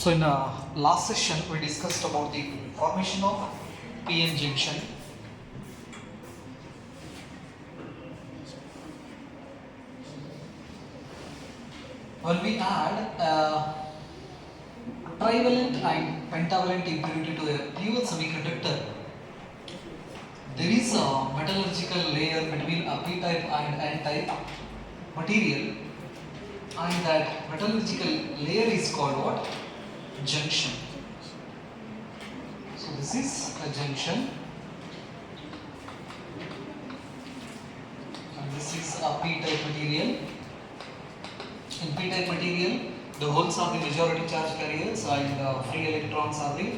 So in last session we discussed about the formation of PN junction. When we add trivalent and pentavalent impurity to a pure semiconductor, there is a metallurgical layer between a p-type and n-type material, and that metallurgical layer is called what? Junction. So this is a junction, and this is a p-type material. In p-type material, the holes are the majority charge carriers and free electrons are the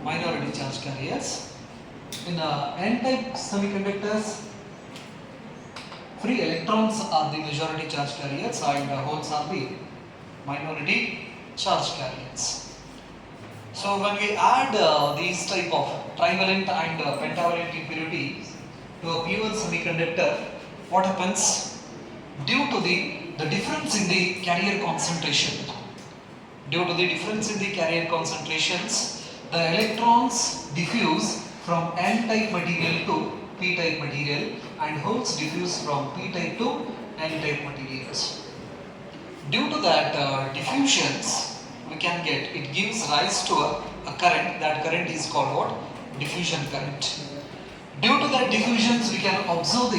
minority charge carriers. In n-type semiconductors, free electrons are the majority charge carriers and holes are the minority charge carriers. So when we add these type of trivalent and pentavalent impurities to a pure semiconductor, what happens? Due to the difference in the carrier concentration, due to the difference in the carrier concentrations, the electrons diffuse from n-type material to p-type material and holes diffuse from p-type to n-type materials. Due to that diffusions, we can get, it gives rise to a current. That current is called what? Diffusion current. Due to that diffusions, we can observe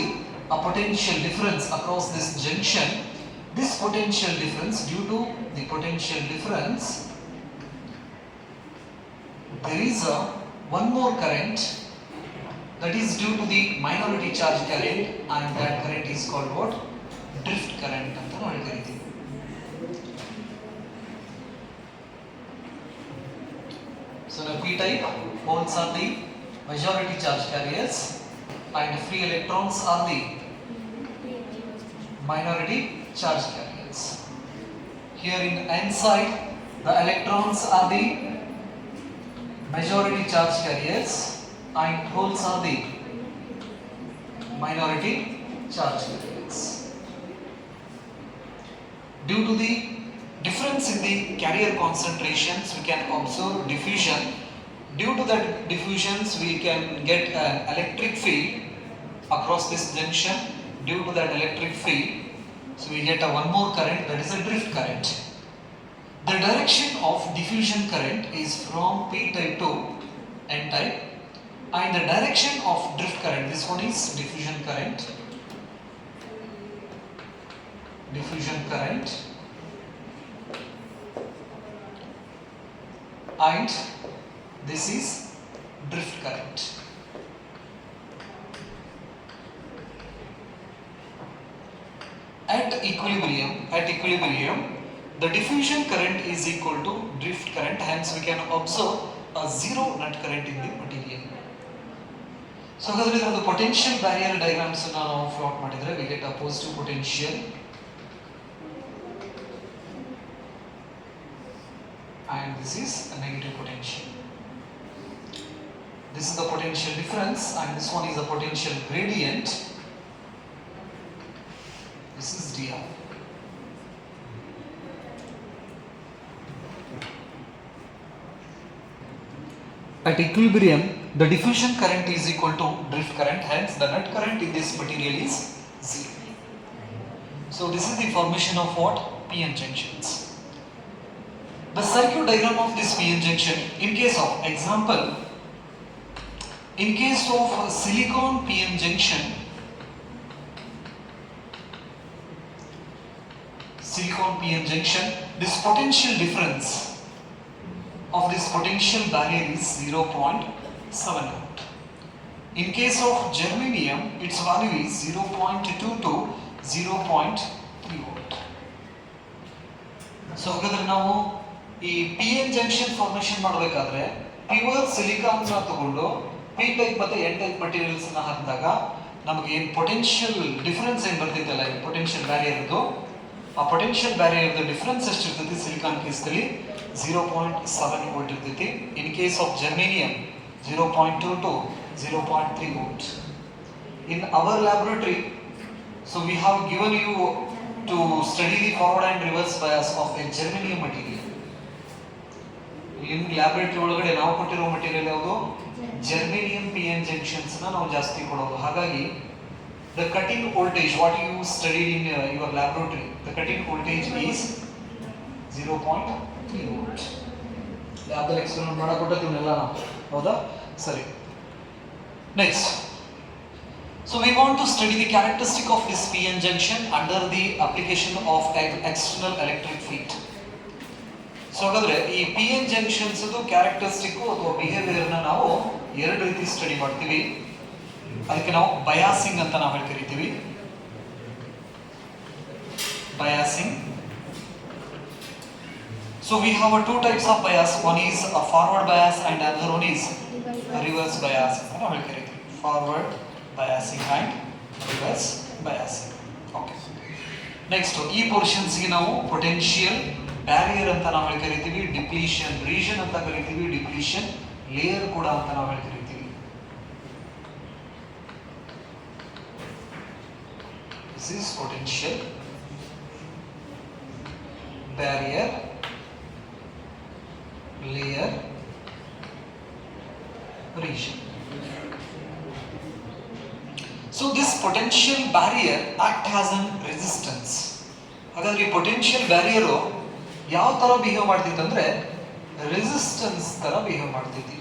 a potential difference across this junction. This potential difference, due to the potential difference, there is one more current that is due to the minority charge current, and that current is called what? Drift current anta navi kariತೀವಿ. So the p-type holes are the majority charge carriers and free electrons are the minority charge carriers. Here in n side, the electrons are the majority charge carriers and holes are the minority charge carriers. Due to the difference in the carrier concentrations, we can observe diffusion. Due to that diffusions, we can get an electric field across this junction. Due to that electric field, so we get one more current, that is a drift current. The direction of diffusion current is from p-type to n-type, and the direction of drift current, this one is diffusion current. Diffusion current. And this is drift current. At equilibrium, the diffusion current is equal to drift current, hence we can observe a zero net current in the material. So the potential barrier diagrams now plot ಮಾಡಿದ್ರೆ we get a positive potential and this is a negative potential. This is the potential difference and this one is the potential gradient. This is dr. At equilibrium, the diffusion current is equal to drift current, hence the net current in this material is zero. So this is the formation of what? PN junctions. The circuit diagram of this PN junction, in case of example, in case of silicon PN junction, this potential difference of this potential barrier is 0.7 volt. In case of germanium, its value is 0.2 to 0.3 volt. So ಹಾಗಾದ್ರೆ ನಾವು ಈ PN junction formation ಮಾಡಬೇಕಾದ್ರೆ pure silicon ನ ತಗೊಂಡು p type ಮತ್ತೆ n type materials ನ ಹಾಕಿದಾಗ ನಮಗೆ ಏನು ಪೊಟೆನ್ಷಿಯಲ್ ಡಿಫರೆನ್ಸ್ ಏನು ಬರ್ತಿತ್ತಲ್ಲ ಈ ಪೊಟೆನ್ಷಿಯಲ್ ಬ್ಯಾರಿಯರ್ ಇದು, ಆ ಪೊಟೆನ್ಷಿಯಲ್ ಬ್ಯಾರಿಯರ್ ದ ಡಿಫರೆನ್ಸ್ ಎಷ್ಟು ಇರ್ತೈತಿ ಸಿಲಿಕಾನ್ ಕೇಸ್ನಲ್ಲಿ 0.7 ವೋಲ್ಟ್ ಇರ್ತೈತಿ. In case of germanium 0.2 to 0.3 volt. In our laboratory, so we have given you to study the forward and reverse bias of a germanium material. In laboratory ಒಳಗಡೆ ನಾವು ಕೊಟ್ಟಿರೋ material ಯಾವುದು germanium P N junctions ನಾವು ಜಾಸ್ತಿ ಕೊಡೋದು. ಹಾಗಾಗಿ the cutting voltage what you studied in your laboratory, the cutting voltage is 0.3 volt. ಲ್ಯಾಬಲ್ಲಿ experiment ಮಾಡಕೊಟ್ಟಿದ್ದೀವನ್ನೆಲ್ಲ ನಾವು, ಹೌದಾ? ಸರಿ, next. So we want to study the characteristic of this PN junction under the application of external electric field. So ಹಾಗಾದ್ರೆ ಈ P N junctions characteristic ಅಥವಾ behaviour ನಾವು ಎರಡು ರೀತಿ ಸ್ಟಡಿ ಮಾಡ್ತೀವಿ. ಅದಕ್ಕೆ ನಾವು ಬಯಾಸಿಂಗ್ ಅಂತ ನಾವು ಕರಿತೀವಿ. Biasing. So we have two types of bias. One is a forward bias and another one is a reverse bias ಅಂತ ನಾವು ಕರಿತೀವಿ. Forward biasing and reverse biasing. Okay. Next, ಈ portions ಗೆ ನಾವು potential ಬ್ಯಾರಿಯರ್ ಅಂತ ನಾವು ಕರಿತೀವಿ, ಡಿಪ್ಲೀಷನ್ ರೀಜನ್ ಅಂತ ಕರಿತೀವಿ, ಡಿಪ್ಲೀಷನ್ ಲೇಯರ್ ಕೂಡ ಅಂತ ನಾವು ಕರಿತೀವಿ. This is potential barrier, layer, region. So this potential barrier act as an resistance. ಹಾಗಾದ್ರೆ ಈ potential barrier ಯಾವ ತರ ಬಿಹೇವ್ ಮಾಡ್ತಿತ್ತು ಅಂದ್ರೆ ರೆಸಿಸ್ಟೆನ್ಸ್ ತರ ಬಿಹೇವ್ ಮಾಡ್ತಿತ್ತು.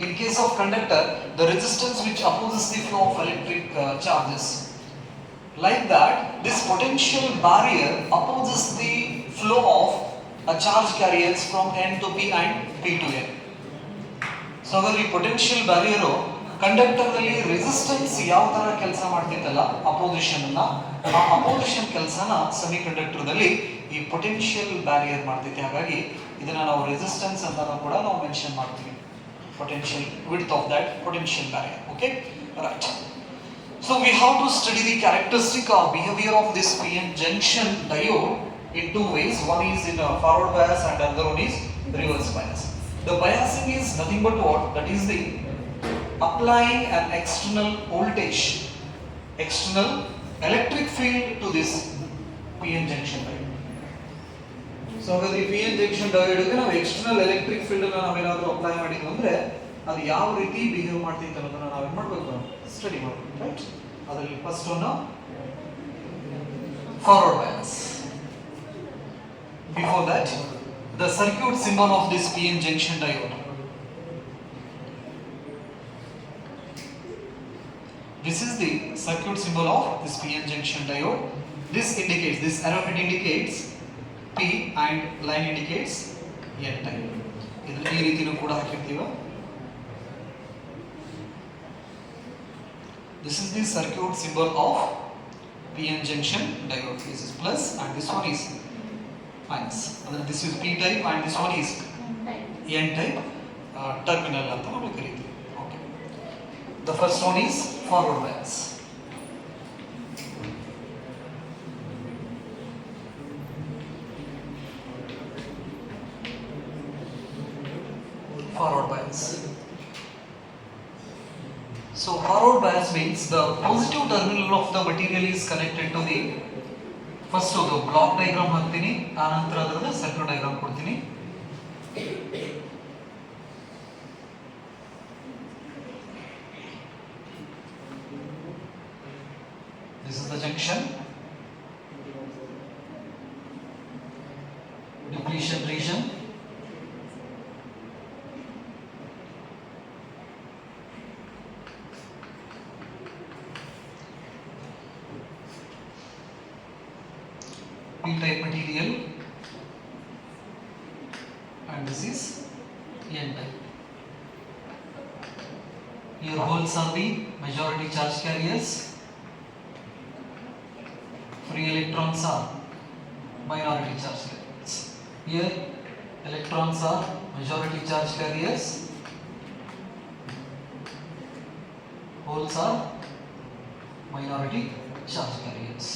In case of conductor, the resistance which opposes the flow of electric charges. Like that, this potential barrier opposes the flow of charge carriers from N to P and P to N. So the potential barrier conductor ನಲ್ಲಿ resistance ಯಾವ ತರ ಕೆಲಸ ಮಾಡ್ತಿತ್ತಲ್ಲ, opposition ಅನ್ನ, ಆ opposition ಕೆಲಸನ semi conductor ದಲ್ಲಿ ಈ potential barrier ಮಾಡ್ತೈತೆ. ಹಾಗಾಗಿ ಇದನ್ನ ನಾವು ರೆಸಿಸ್ಟೆನ್ಸ್ ಅಂತ ಕೂಡ ನಾವು ಮೆನ್ಷನ್ ಮಾಡ್ತೀವಿ. Potential width of that potential barrier. Okay, right. So we have to study the characteristic of behaviour of this PN junction diode in two ways. One is in forward bias and another one is reverse bias. The biasing is nothing but what? That is the applying an external voltage, external electric field to this PN junction diode. So ಹಾಗಾದ್ರೆ ಈ PN junction diode ಗೆ ನಾವು external electric field ಅನ್ನು ನಾವೇನಾದ್ರೂ apply ಮಾಡಿದ್ವಿ ಅಂದ್ರೆ ಅದು ಯಾವ ರೀತಿ ಬಿಹೇವ್ ಮಾಡ್ತಿತ್ತು ಅನ್ನೋದನ್ನ ನಾವು ಏನು ಮಾಡಬೇಕು, ಸ್ಟಡಿ ಮಾಡಬೇಕು. ರೈಟ್. ಅದರಲ್ಲಿ first one forward bias. Before that, the circuit symbol of this PN junction diode. This is the circuit symbol of this PN junction diode. This indicates, this arrowhead indicates P and line indicates N type. ಇದನ್ನ ಈ ರೀತಿನೂ ಕೂಡ ಹಾಕಿರ್ತೀವಿ. This is the circuit symbol of PN junction diode. This is plus and this one is minus. This is P type and this one is N type terminal ಅಂತ ನಾವು ಕರೀತೀವಿ. Okay. The first one is forward bias. Forward bias. So forward bias means the positive terminal of the material is connected to the first of the block diagram ಹಾಕ್ತೀನಿ, ಆನಂತರ ಅದರ circuit diagram ಕೊಡ್ತೀನಿ. This is the junction, depletion region, P-type material, and this is N-type. Here holes are the majority charge carriers. Free electrons are minority charge carriers. Here electrons are majority charge carriers, holes are minority charge carriers.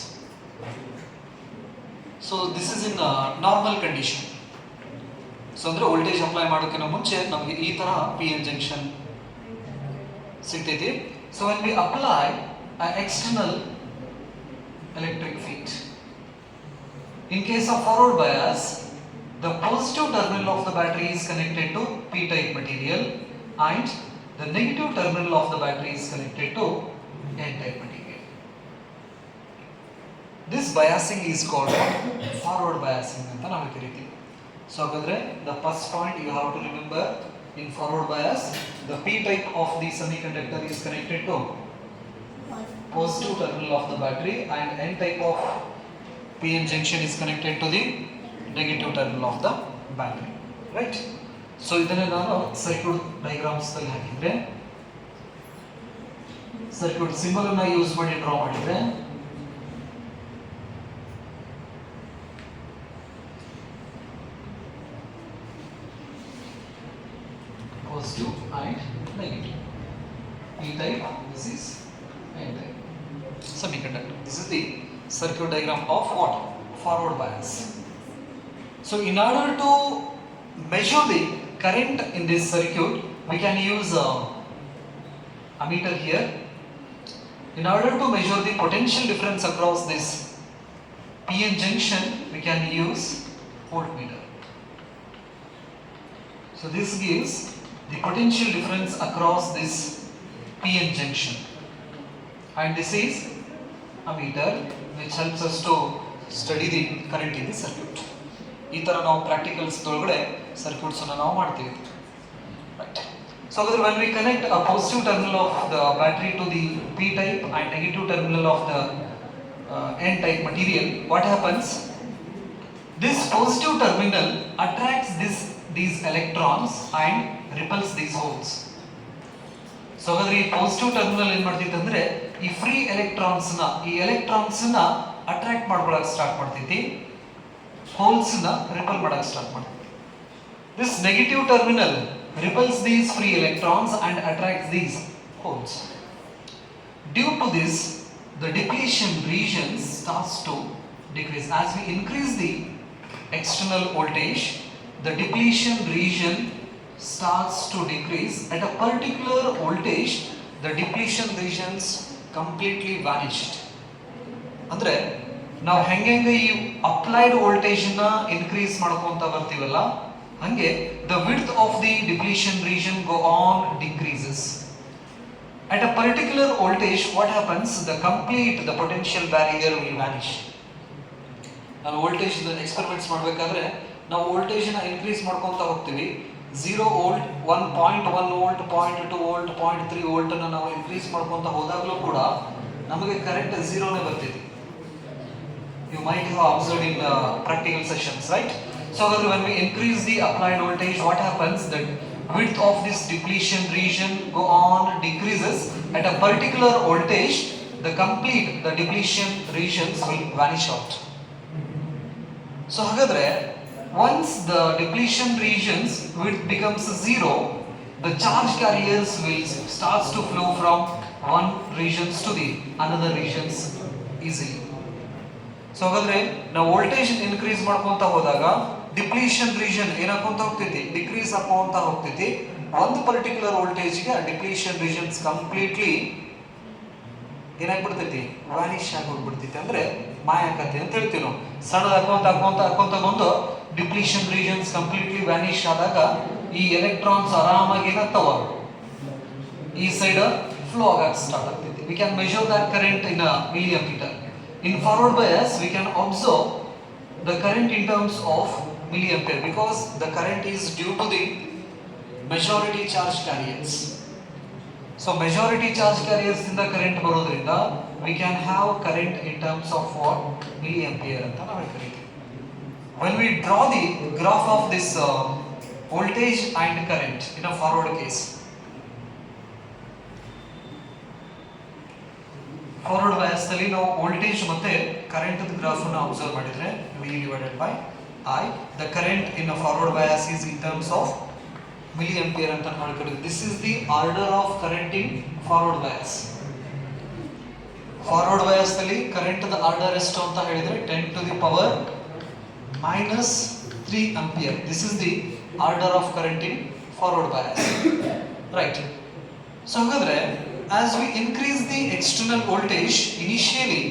So this is in normal condition. So ಅಂದ್ರೆ voltage apply ಮಾಡೋಕ್ಕಿಂತ ಮುಂಚೆ ನಮಗೆ ಈ ತರ PN junction ಸಿಗ್ತೈತಿ. So when we apply an external electric field, in case of forward bias, the positive terminal of the battery is connected to p-type material and the negative terminal of the battery is connected to n-type material. This biasing is called forward biasing anta namu kariತೀವಿ. So hagadre the first point you have to remember, in forward bias the p-type of the semiconductor is connected to positive terminal of the battery and n-type of p-n junction is connected to the negative terminal of the battery, right? So ಇದನ್ನ ನಾನು circuit diagrams ಅಲ್ಲಿ ಹಾಕಿದ್ರೆ, circuit symbol ಅನ್ನು use ಮಾಡಿ draw ಮಾಡಿದ್ರೆ positive and negative. P-type, this is N-type semiconductor. This is the circuit diagram of what? Forward bias. So in order to measure the current in this circuit, we can use a meter here. In order to measure the potential difference across this PN junction, we can use voltmeter. So this gives the potential difference across this PN junction, and this is a meter which helps us to study the current in the circuit. ಈ ತರ ನಾವು practicals ಒಳಗಡೆ circuits ಅನ್ನು ನಾವು ಮಾಡ್ತೀವಿ, right? So when we connect a positive terminal of the battery to the p type and negative terminal of the n type material, what happens? This positive terminal attracts these electrons and repels these holes. So ಹಾಗಾದ್ರೆ ಈ positive terminal ಏನು ಮಾಡ್ತೈತೆ ಅಂದ್ರೆ ಈ free electrons ನ attract ಮಾಡ್ಕೊಳ್ಳೋಕೆ start ಮಾಡ್ತೈತಿ, holes ನ ripple ಮಾಡಕ್ಕೆ ಸ್ಟಾರ್ಟ್ ಮಾಡ್ತೈತಿ. This negative terminal repels these free electrons and attracts these holes. Due to this, the depletion region starts to decrease. As we increase the external voltage, the depletion region starts to decrease. At a particular voltage, the depletion regions completely vanished. ಅಂದ್ರೆ ನಾವು ಹೆಂಗೆ ಈ applied voltage ನ increase ಮಾಡ್ಕೊಂತ ಬರ್ತೀವಲ್ಲ, ಹಂಗೆ the width of the depletion region go on decreases. At a particular voltage, what happens? The potential barrier will vanish. ನಾವು voltage experiments ಮಾಡಬೇಕಾದ್ರೆ ನಾವು ವೋಲ್ಟೇಜ್ ನ ಇನ್ಕ್ರೀಸ್ ಮಾಡ್ಕೊಂತ ಹೋಗ್ತೀವಿ. 0 ವೋಲ್ಟ್, 1.1 ವೋಲ್ಟ್, 0.2 ವೋಲ್ಟ್, 0.3 ವೋಲ್ಟ್ ಅನ್ನು ನಾವು ಇನ್ಕ್ರೀಸ್ ಮಾಡ್ಕೊಂತ ಹೋದಾಗಲೂ ಕೂಡ ನಮಗೆ ಕರೆಂಟ್ 0 ನೇ ಬರ್ತಿದೆ. You might have observed in practical sessions, right? So when we increase the applied voltage, what happens? The width of this depletion region go on decreases. At a particular voltage, the depletion regions will vanish out. So hagadre once the depletion regions width becomes 0, the charge carriers will starts to flow from one regions to the another regions easily. So hagadre ನಾವು voltage increase ಮಾಡ್ಕೊಂತ ಹೋದಾಗ depletion region ಏನಾಗ್ಕೊಂತ ಹೋಗ್ತೈತಿ, decrease ಆಗೋಂತ ಹೋಗ್ತೈತಿ. ಒಂದು particular ವೋಲ್ಟೇಜ್ಗೆ ಆ depletion regions completely ಏನಾಗ್ಬಿಡ್ತೈತಿ, vanish ಆಗಿ ಹೋಗ್ಬಿಡ್ತೈತಿ, ಅಂದ್ರೆ ಮಾಯ ಆಕತಿ ಅಂತ ಹೇಳ್ತೀವಿ ನಾವು. ಸಣ್ಣದ ಹಾಕೊಂತ ಬಂದು ಡಿಪ್ಲೀಷನ್ ರೀಜನ್ಸ್ ಕಂಪ್ಲೀಟ್ಲಿ ವ್ಯಾನಿಶ್ ಆದಾಗ ಈ ಎಲೆಕ್ಟ್ರಾನ್ಸ್ ಆರಾಮಾಗಿ ಏನಾಗ್ತಾವ, ಈ ಸೈಡ್ ಫ್ಲೋ ಆಗಕ್ಕೆ ಸ್ಟಾರ್ಟ್ ಆಗ್ತೈತಿ. We can measure that current in milliampere. In forward bias, we can observe the current in terms of milliampere because the current is due to the majority charge carriers. So majority charge carriers in the current ಬರೋದ್ರಿಂದ we can have current in terms of what? Milliampere ಅಂತ ನಾವು ಕರೀತೀವಿ. When we draw the graph of this voltage and current in a forward case, forward bias ನಲ್ಲಿ ನಾವು voltage ಮತ್ತೆ current graph ಅನ್ನು observe ಮಾಡಿದ್ರೆ V divided by I, the current in a forward bias is in terms of milliampere ಅಂತ ಮಾಡ್ಕೊಂಡಿದ್ದೀವಿ. This is the order of current in forward bias. Forward bias ನಲ್ಲಿ current the order ಎಷ್ಟು ಅಂತ ಹೇಳಿದ್ರೆ 10 to the power minus 3 ampere. This is the order of current in forward bias, right? So ಹಾಗಾದ್ರೆ as we increase the external voltage, initially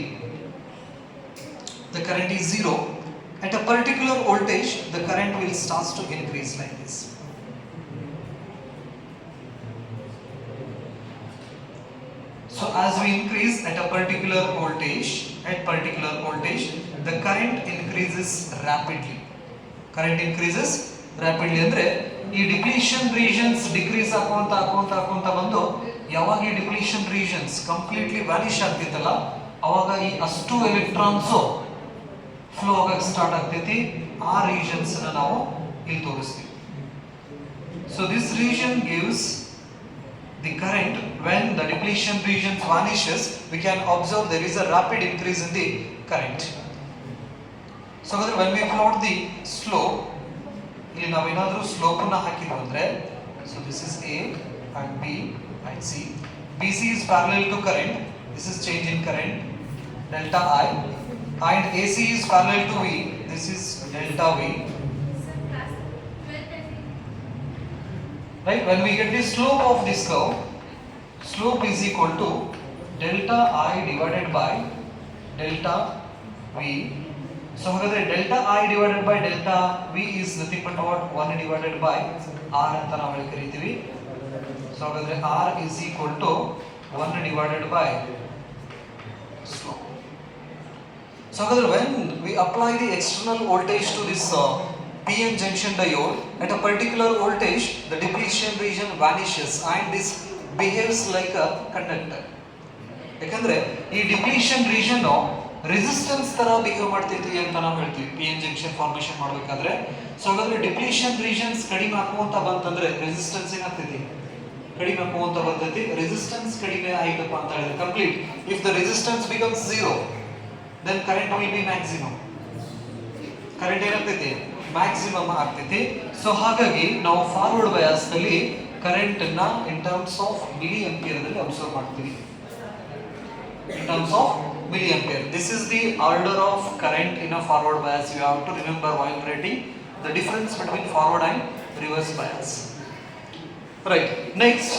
the current is 0, At a particular voltage, the current will start to increase like this. So as we increase at a particular voltage, the current increases rapidly. Current increases rapidly ಅಂದ್ರೆ ಈ depletion regions decrease ಆಕೊಂತ ಬಂದು ಯಾವಾಗ ಈ depletion regions completely Vanish ಆಗ್ತಿತ್ತಲ್ಲ ಅವಾಗ ಈ ಅಷ್ಟು electrons flow ಆಗಕ್ಕೆ start ಆಗ್ತೈತಿ. ಆ ರೀಜನ್ಸ್ ನಾವು ಇಲ್ಲಿ ತೋರಿಸ್ತೀವಿ. So this region gives the current. When the depletion region vanishes, we can observe there is a rapid increase in the current. So when we plot the slope, ಇಲ್ಲಿ ನಾವೇನಾದರೂ slope ಅನ್ನು ಹಾಕಿದ್ವಿ ಅಂದ್ರೆ, so this is A and B and C. BC is parallel to current. This is change in current, delta I, and AC is parallel to V. This is delta V. Right? When we get the slope of this curve, slope is equal to delta I divided by delta V. So ಹಾಗಾದ್ರೆ delta I divided by delta V is nothing but what 1 divided by R ಅಂತ ನಾವು ಕರೀತೀವಿ. So ಹಾಗಾದ್ರೆ R is equal to 1 divided by slope. So ಹಾಗಾದ್ರೆ when we apply the external voltage to this PN junction diode, at a particular voltage the depletion region vanishes and this behaves like a conductor. ಯಾಕಂದ್ರೆ ಈ depletion region resistance ತರ behave ಮಾಡ್ತೈತಿ ಅಂತ ನಾವು ಹೇಳ್ತೀವಿ P N junction formation ಮಾಡಬೇಕಾದ್ರೆ. So ಹಾಗಾದ್ರೆ depletion regions ಕಡಿಮೆ ಹಾಕುವಂತ ಬಂತಂದ್ರೆ ರೆಸಿಸ್ಟೆನ್ಸ್ ಏನಾಗ್ತೈತಿ, ಕಡಿಮೆ ಹಾಕುವಂತ ಬರ್ತೈತಿ. ರೆಸಿಸ್ಟೆನ್ಸ್ ಕಡಿಮೆ ಆಯ್ತಪ್ಪ ಅಂತ ಹೇಳಿದ್ರೆ complete if the resistance becomes 0 then current will be maximum. Current ಏನಾಗ್ತೈತಿ, ಮ್ಯಾಕ್ಸಿಮಮ್ ಆಗ್ತೈತಿ. ಸೊ ಹಾಗಾಗಿ ನಾವು ಫಾರ್ವರ್ಡ್ ಬಯಾಸ್ ನಲ್ಲಿ ಕರೆಂಟ್ ಅನ್ನ in terms of milli ampere ನಲ್ಲಿ ಅಬ್ಸರ್ವ್ ಮಾಡ್ತೀವಿ. In terms of milliampere. This is the order of current in a forward bias. You have to remember while writing the difference between forward and reverse bias. Right. Next,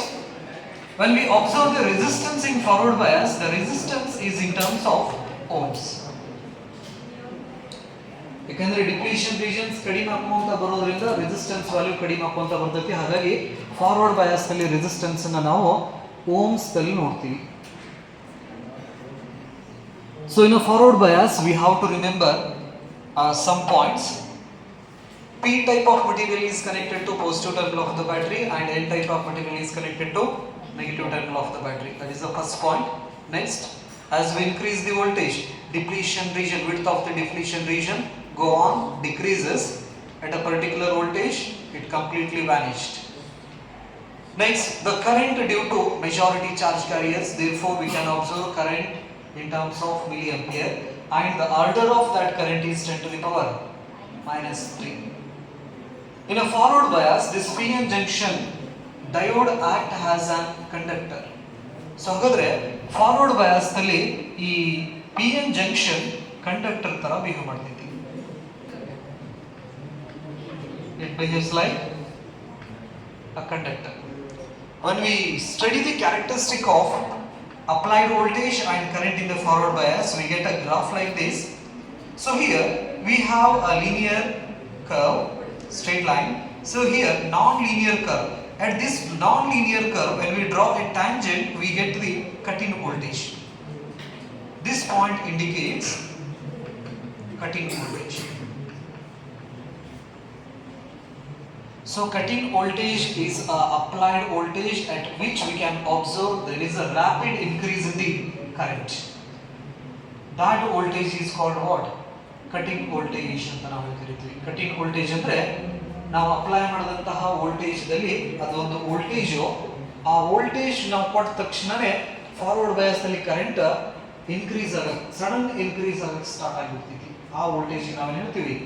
when we observe the resistance in forward bias, the resistance is in terms of ohms. ಯಾಕಂದ್ರೆ depletion regions ಕಡಿಮೆ ಆಗುವಂತ ಬರೋದ್ರಿಂದ resistance value ಕಡಿಮೆ ಆಗುವಂತ ಬರ್ತೈತಿ. ಹಾಗಾಗಿ forward bias ನಲ್ಲಿ resistance ಅನ್ನು ನಾವು ಓಮ್ಸ್ ನಲ್ಲಿ ನೋಡ್ತೀವಿ. So in a forward bias we have to remember some points. P type of material is connected to positive terminal of the battery and N type of material is connected to negative terminal of the battery. That is the first point. Next, as we increase the voltage, depletion region, width of the depletion region go on decreases. At a particular voltage it completely vanished. Next, the current due to majority charge carriers, therefore we can observe current in terms of milliampere and the order of that current is 10 to the power minus 3. In a forward bias, this PN junction diode act as a conductor. So ಹಾಗಾದ್ರೆ forward bias ನಲ್ಲಿ ಈ PN junction conductor ತರ behave ಮಾಡ್ತೈತಿ. It behaves like a conductor. When we study the characteristic of applied voltage and current in the forward bias, we get a graph like this. So here we have a linear curve, straight line. So here non-linear curve. At this non-linear curve, when we draw a tangent, we get the cut-in voltage. This point indicates cut-in voltage. So cut-in voltage is applied voltage at which we can observe there is a rapid increase in the current. That voltage is called what? Cut-in voltage ಅಂತ ನಾವು ಕರೀತೀವಿ. cut-in voltage ಅಂದ್ರೆ ನಾವು apply ಮಾಡಿದಂತಹ voltage ದಲ್ಲಿ ಅದೊಂದು voltage, ಆ voltage ನಾವು ಕೊಟ್ಟ ತಕ್ಷಣನೇ ಫಾರ್ವರ್ಡ್ ಬಯಾಸ್ ನಲ್ಲಿ ಕರೆಂಟ್ ಇನ್ಕ್ರೀಸ್ ಆಗಕ್ಕೆ, ಸಡನ್ ಇನ್ಕ್ರೀಸ್ ಆಗಕ್ಕೆ ಸ್ಟಾರ್ಟ್ ಆಗಿಬಿಡ್ತೈತಿ. ಆ ವೋಲ್ಟೇಜ್ ನಾವು ಹೇಳ್ತೀವಿ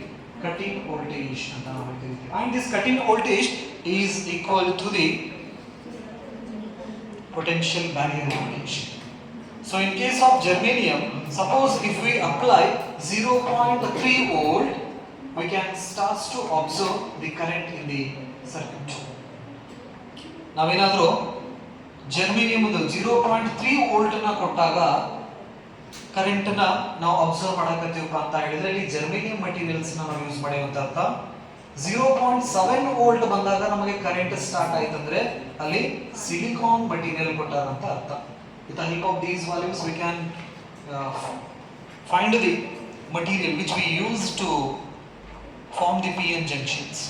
cut-in voltage ಅಂತ ನಾವು ಕರೀತೀವಿ. And this cut-in voltage is equal to the potential barrier voltage. So in case of germanium, suppose if we apply 0.3 volt, we can start to observe the current in the circuit. ನಾವೇನಾದರೂ germanium 0.3 volt ನ ಕೊಟ್ಟಾಗ current ನ ನಾವು observe ಮಾಡಕತ್ತೀವಪ್ಪ ಅಂತ ಹೇಳಿದ್ರೆ ಇಲ್ಲಿ germanium materials ನಾವು use ಮಾಡಿವಂತ ಅರ್ಥ. 0.7 ವೋಲ್ಟ್ ಬಂದಾಗ ನಮಗೆ ಕರೆಂಟ್ ಸ್ಟಾರ್ಟ್ ಆಯ್ತಂದ್ರೆ ಅಲ್ಲಿ ಸಿಲಿಕಾನ್ ಮಟೀರಿಯಲ್ ಕೊಟ್ಟಾರಂತ ಅರ್ಥ. With the help of these values we can find the material which we use to form the PN junctions.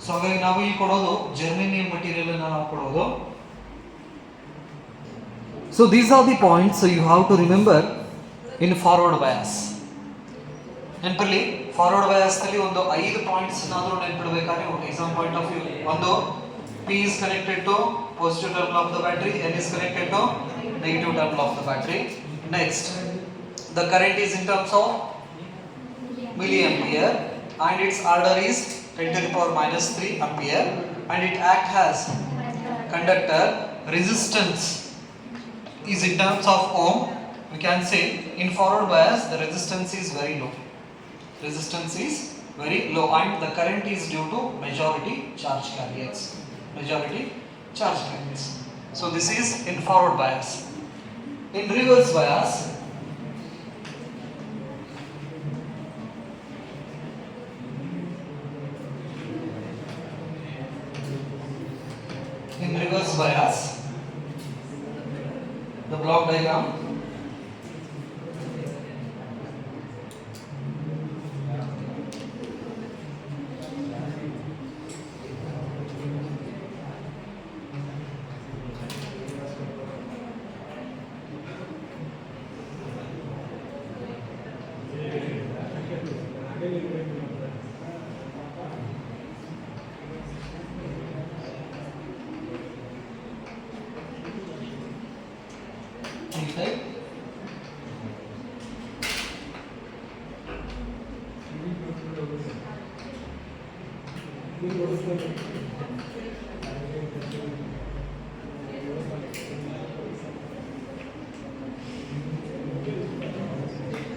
So ಹಾಗಾಗಿ ನಾವು ಇಲ್ಲಿ ಕೊಡೋದು ಜರ್ಮೇನಿಯಂ ಮಟೀರಿಯಲ್ ಅನ್ನು ನಾವು ಕೊಡೋದು. So these are the points so you have to remember in forward bias. ನೆನಪಿರಲಿ, forward bias ನಲ್ಲಿ ಒಂದು 5 ಪಾಯಿಂಟ್ಸ್ ನಾದರೂ ನೆನಪಿಡಬೇಕಾದ್ರೆ ಎಕ್ಸಾಮ್ ಪಾಯಿಂಟ್ ಆಫ್ ವ್ಯೂ. ಒಂದು, P is connected to positive terminal of the battery, N is connected to negative terminal of the battery. Next, the current is in terms of milliampere and its order is 10 to the power minus 3 ampere and it acts as conductor. Resistance is in terms of ohm. We can say in forward bias the resistance is very low. Resistance is very low and the current is due to majority charge carriers. Majority charge carriers. So this is in forward bias. In reverse bias, the block diagram.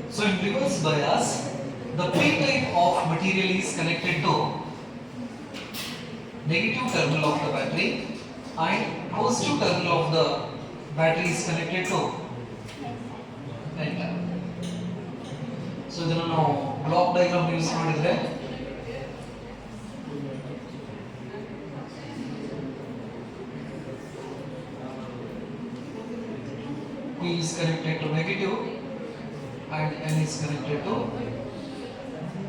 So in reverse bias, the P-type of material is connected to negative terminal of the battery and positive terminal of the battery is connected to N-type. So ಇದನ್ನು ನಾವು block diagram use ಮಾಡಿದ್ರೆ P is connected to negative and N is connected to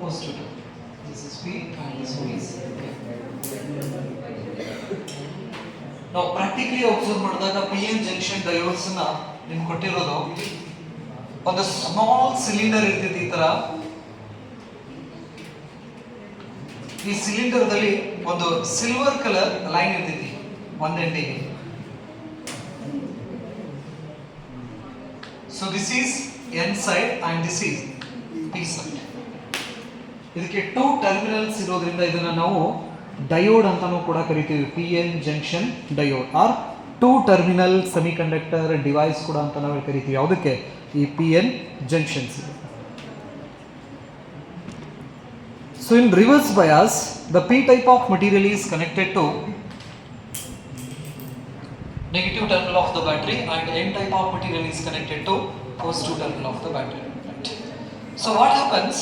positive. This is P and this one is N. ನಾವು practically observe ಮಾಡಿದಾಗ PN junction diodes ನ ನಿಮ್ಗೆ ಕೊಟ್ಟಿರೋದು ಒಂದು small cylinder ಇರ್ತೈತಿ. ಈ ತರ ಈ ಸಿಲಿಂಡರ್ ದಲ್ಲಿ ಒಂದು ಸಿಲ್ವರ್ ಕಲರ್ ಲೈನ್ ಇರ್ತೈತಿ ಒಂದ್ ಎಂಡಿಗೆ. So this is N side and this is P side. ಇದಕ್ಕೆ 2 ಟರ್ಮಿನಲ್ಸ್ ಇರೋದ್ರಿಂದ ಇದನ್ನ ನಾವು ಡಯೋಡ್ ಅಂತಾನೂ ಕೂಡ ಕರಿತೀವಿ. PN junction diode are 2 terminal semiconductor device ಕೂಡ ಅಂತ ನಾವು ಕರಿತೀವಿ. ಯಾವುದಕ್ಕೆ? ಈ PN junctions. So in reverse bias, the P type of material is connected to negative terminal of the battery and N type of material is connected to positive terminal of the battery. Right. So what happens?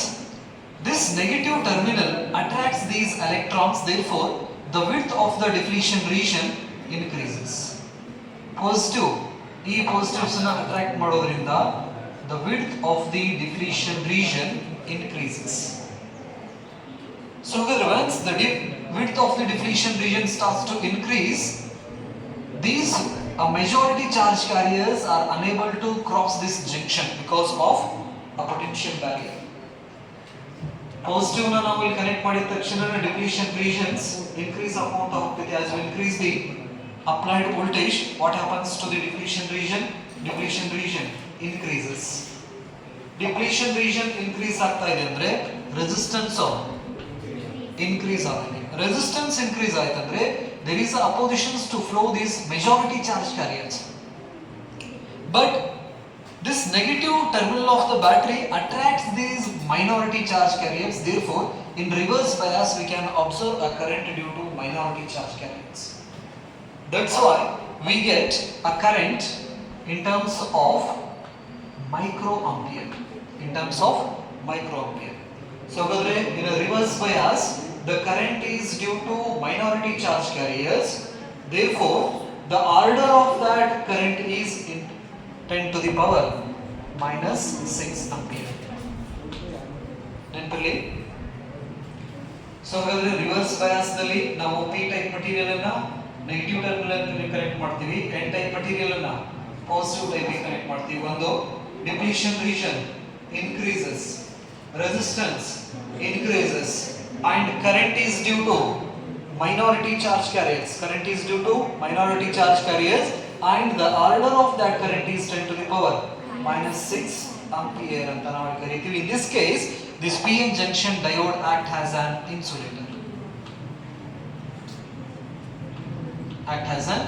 This negative terminal attracts these electrons, therefore the width of the depletion region increases. Positive, ಈ positives ಅನ್ನು attract ಮಾಡೋದ್ರಿಂದ the width of the depletion region increases. So once the width of the depletion region starts to increase, these majority charge carriers are unable to cross this junction because of a potential barrier. Positive na ನಾವು ಇಲ್ಲಿ connect ಮಾಡಿದ ತಕ್ಷಣ depletion regions increase amount of as we increase the applied voltage, what happens to the depletion region? Depletion region increases. Depletion region increase ಆಗ್ತಾ ಇದೆ ಅಂದ್ರೆ resistance increase ಆಗುತ್ತೆ. Resistance increase ಆಯ್ತಂದ್ರೆ there is a oppositions to flow these majority charge carriers. But this negative terminal of the battery attracts these minority charge carriers. Therefore, in reverse bias, we can observe a current due to minority charge carriers. That's why we get a current in terms of microampere. In terms of microampere. So in a reverse bias, the current is due to minority charge carriers. Therefore, the order of that current is in 10 to the power minus 6 ampere. ನೆನಪಲ್ಲಿ so ಹಾಗಾದ್ರೆ reverse bias ನಲ್ಲಿ ನಾವು P type material ಅನ್ನ negative terminal ಗೆ connect ಮಾಡ್ತೀವಿ, N type material ಅನ್ನ positive type ಗೆ connect ಮಾಡ್ತೀವಿ. ಒಂದು depletion region increases, resistance increases, and current is due to minority charge carriers. Current is due to minority charge carriers, and the order of that current is 10 to the power minus 6 ampere anta ನಾವು ಕರೀತೀವಿ. In this case, this PN junction diode act as an insulator. Act as an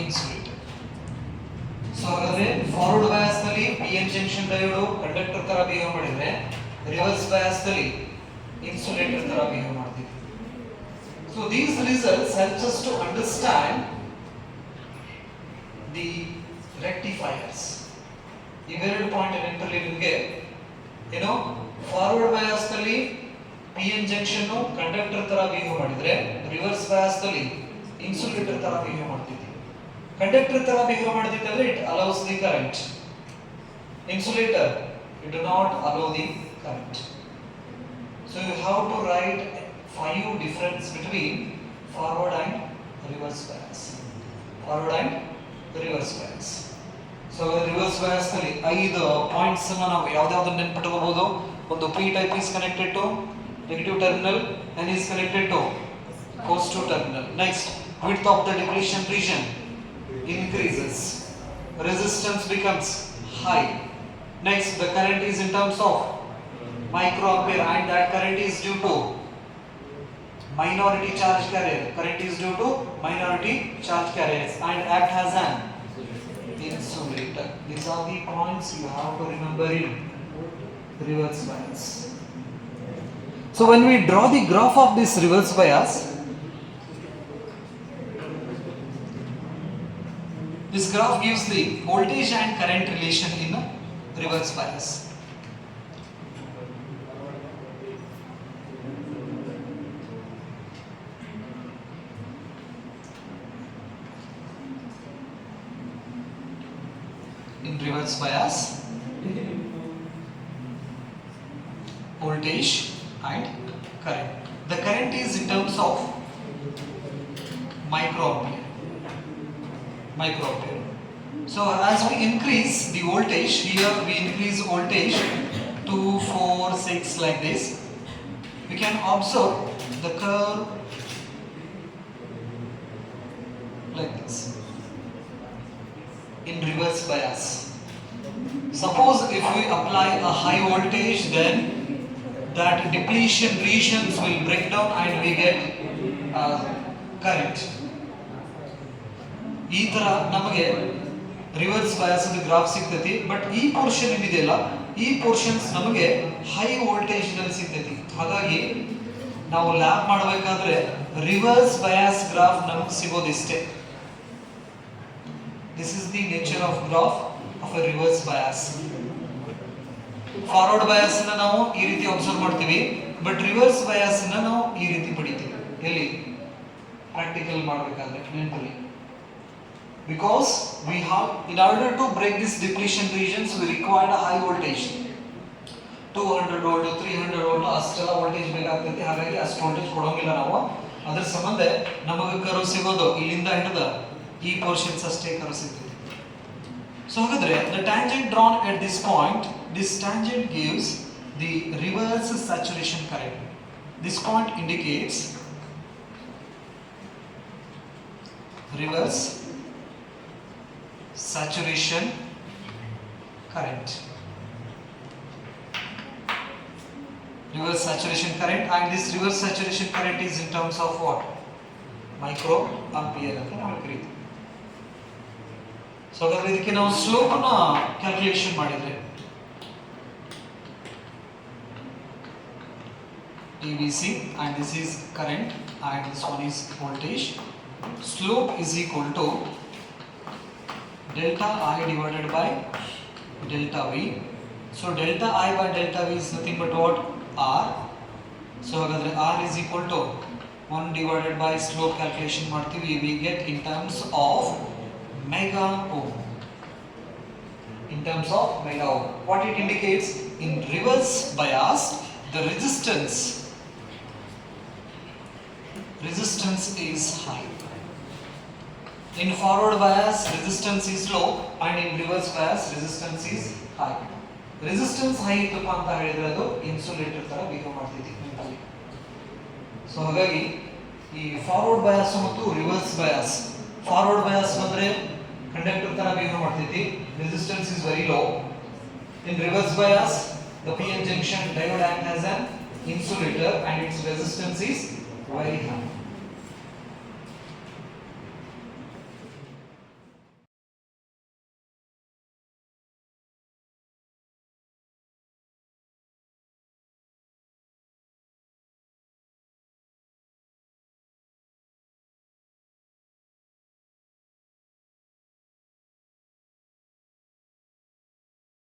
insulator. So ಹಾಗಾದ್ರೆ forward bias ನಲ್ಲಿ PN junction diode conductor ತರ behave ಮಾಡಿದ್ರೆ, reverse bias ನಲ್ಲಿ insulator ತರ behave ಮಾಡ್ತೀವಿ. So these results help us to understand the rectifiers. ಇವೆರಡು point ನೆನಪಲ್ಲಿ ನಿಮಗೆ ಏನೋ ಫಾರ್ವರ್ಡ್ ಬಯಾಸ್ ನಲ್ಲಿ PN ಜಂಕ್ಷನ್ ಕಂಡಕ್ಟರ್ ತರ ಬಿಹೇವ್ ಮಾಡಿದ್ರೆ, ರಿವರ್ಸ್ ಬಯಾಸ್ ನಲ್ಲಿ ಇನ್ಸುಲೇಟರ್ ತರ ಬಿಹೇವ್ ಮಾಡ್ತೀವಿ. Conductor ತರ ಬಿಹೇವ್ ಮಾಡಿದ್ರೆ it allows the current. Insulator, it do not allow the current. So you have to write 5 difference between forward and reverse bias. Forward and reverse bias. So reverse bias ನಲ್ಲಿ 5 points ಅನ್ನು ನಾವು ಯಾವುದಾದರೂ ನೆನಪಿಟ್ಕೋಬಹುದು. ಒಂದು P type is connected to negative terminal, N is connected to positive terminal. Next, width of the depletion region increases, resistance becomes high. Next, the current is in terms of microampere, and that current is due to minority charge carrier. Current is due to minority charge carriers and act as an insulator. These are the points you have to remember in reverse bias. So when we draw the graph of this reverse bias, this graph gives the voltage and current relation in a reverse bias. In reverse bias, voltage and current. The current is in terms of microampere. So as we increase the voltage, here we increase voltage 2, 4, 6 like this. We can observe the curve like this in reverse bias. Suppose if we apply a high voltage, then that depletion regions will break down and we get current. ಈ ತರ ನಮಗೆ reverse bias graph ಸಿಗ್ತೈತಿ. But ಈ portion ಏನಿದೆಯಲ್ಲ, ಈ portions ನಮಗೆ high voltage ನಲ್ಲಿ ಸಿಗ್ತೈತಿ. ಹಾಗಾಗಿ ನಾವು ಲ್ಯಾಬ್ ಮಾಡಬೇಕಾದ್ರೆ ರಿವರ್ಸ್ ಬಯಾಸ್ ಗ್ರಾಫ್ ನಮಗೆ ಸಿಗೋದಿಷ್ಟೇ. This is the nature of graph of a reverse bias. Forward bias ನ ನಾವು ಈ ರೀತಿ ಅಬ್ಸರ್ವ್ ಮಾಡ್ತೀವಿ, ಬಟ್ ರಿವರ್ಸ್ ಬಯಾಸ್ ನ ನಾವು ಈ ರೀತಿ ಪಡಿತೀವಿ. ಎಲ್ಲಿ ಪ್ರಾಕ್ಟಿಕಲ್ ಮಾಡಬೇಕಾದ್ರೆ ನೆನಪಲ್ಲಿ. Because we have, in order to break this depletion regions, we require a high voltage. 200 volt, 300 volt ಅಷ್ಟೆಲ್ಲ ವೋಲ್ಟೇಜ್ ಬೇಕಾಗ್ತೈತಿ. ಹಾಗಾಗಿ ಅಷ್ಟು ವೋಲ್ಟೇಜ್ ಕೊಡೋಂಗಿಲ್ಲ ನಾವು. ಅದರ ಸಂಬಂಧ ನಮಗೆ ಕರ್ವ್ ಸಿಗೋದು ಇಲ್ಲಿಂದ ಹಿಡಿದು ಈ ಪೋರ್ಷನ್ಸ್ ಅಷ್ಟೇ ಕರ್ವ್ ಸಿಗ್ತೈತಿ. ಸೊ ಹಾಗಾದ್ರೆ the tangent drawn at this point, this tangent gives the reverse saturation current. This point indicates reverse saturation current. Reverse saturation current, and this reverse saturation current is in terms of what? Microampere ಅಂತ ನಾವು ಕರೀತೀವಿ. So ಹಾಗಾದ್ರೆ ಇದಕ್ಕೆ ನಾವು slope ನ calculation ಮಾಡಿದ್ರೆ ABC, and this is current and this one is voltage. Slope is equal to delta I divided by delta V. So delta I by delta V is nothing but what? R. So hagadre R is equal to 1 divided by slope calculation ಮಾಡ್ತೀವಿ, we get in terms of mega ohm. In terms of mega ohm. What it indicates? In reverse bias, the resistance is high. In forward bias, resistance is low, and in reverse bias, resistance is high. Resistance high ಇತ್ತಪ್ಪ ಅಂತ ಹೇಳಿದ್ರೆ ಅದು insulator ತರ behave ಮಾಡ್ತೈತಿ mentally. So ಹಾಗಾಗಿ ಈ forward bias ಮತ್ತು reverse bias, forward bias ಬಂದ್ರೆ ಕಂಡಕ್ಟರ್ ತರ ಬಿಹೇವ್ ಮಾಡ್ತೈತಿ, resistance is very low. In reverse bias, the PN junction diode act as an insulator and its resistance is very high.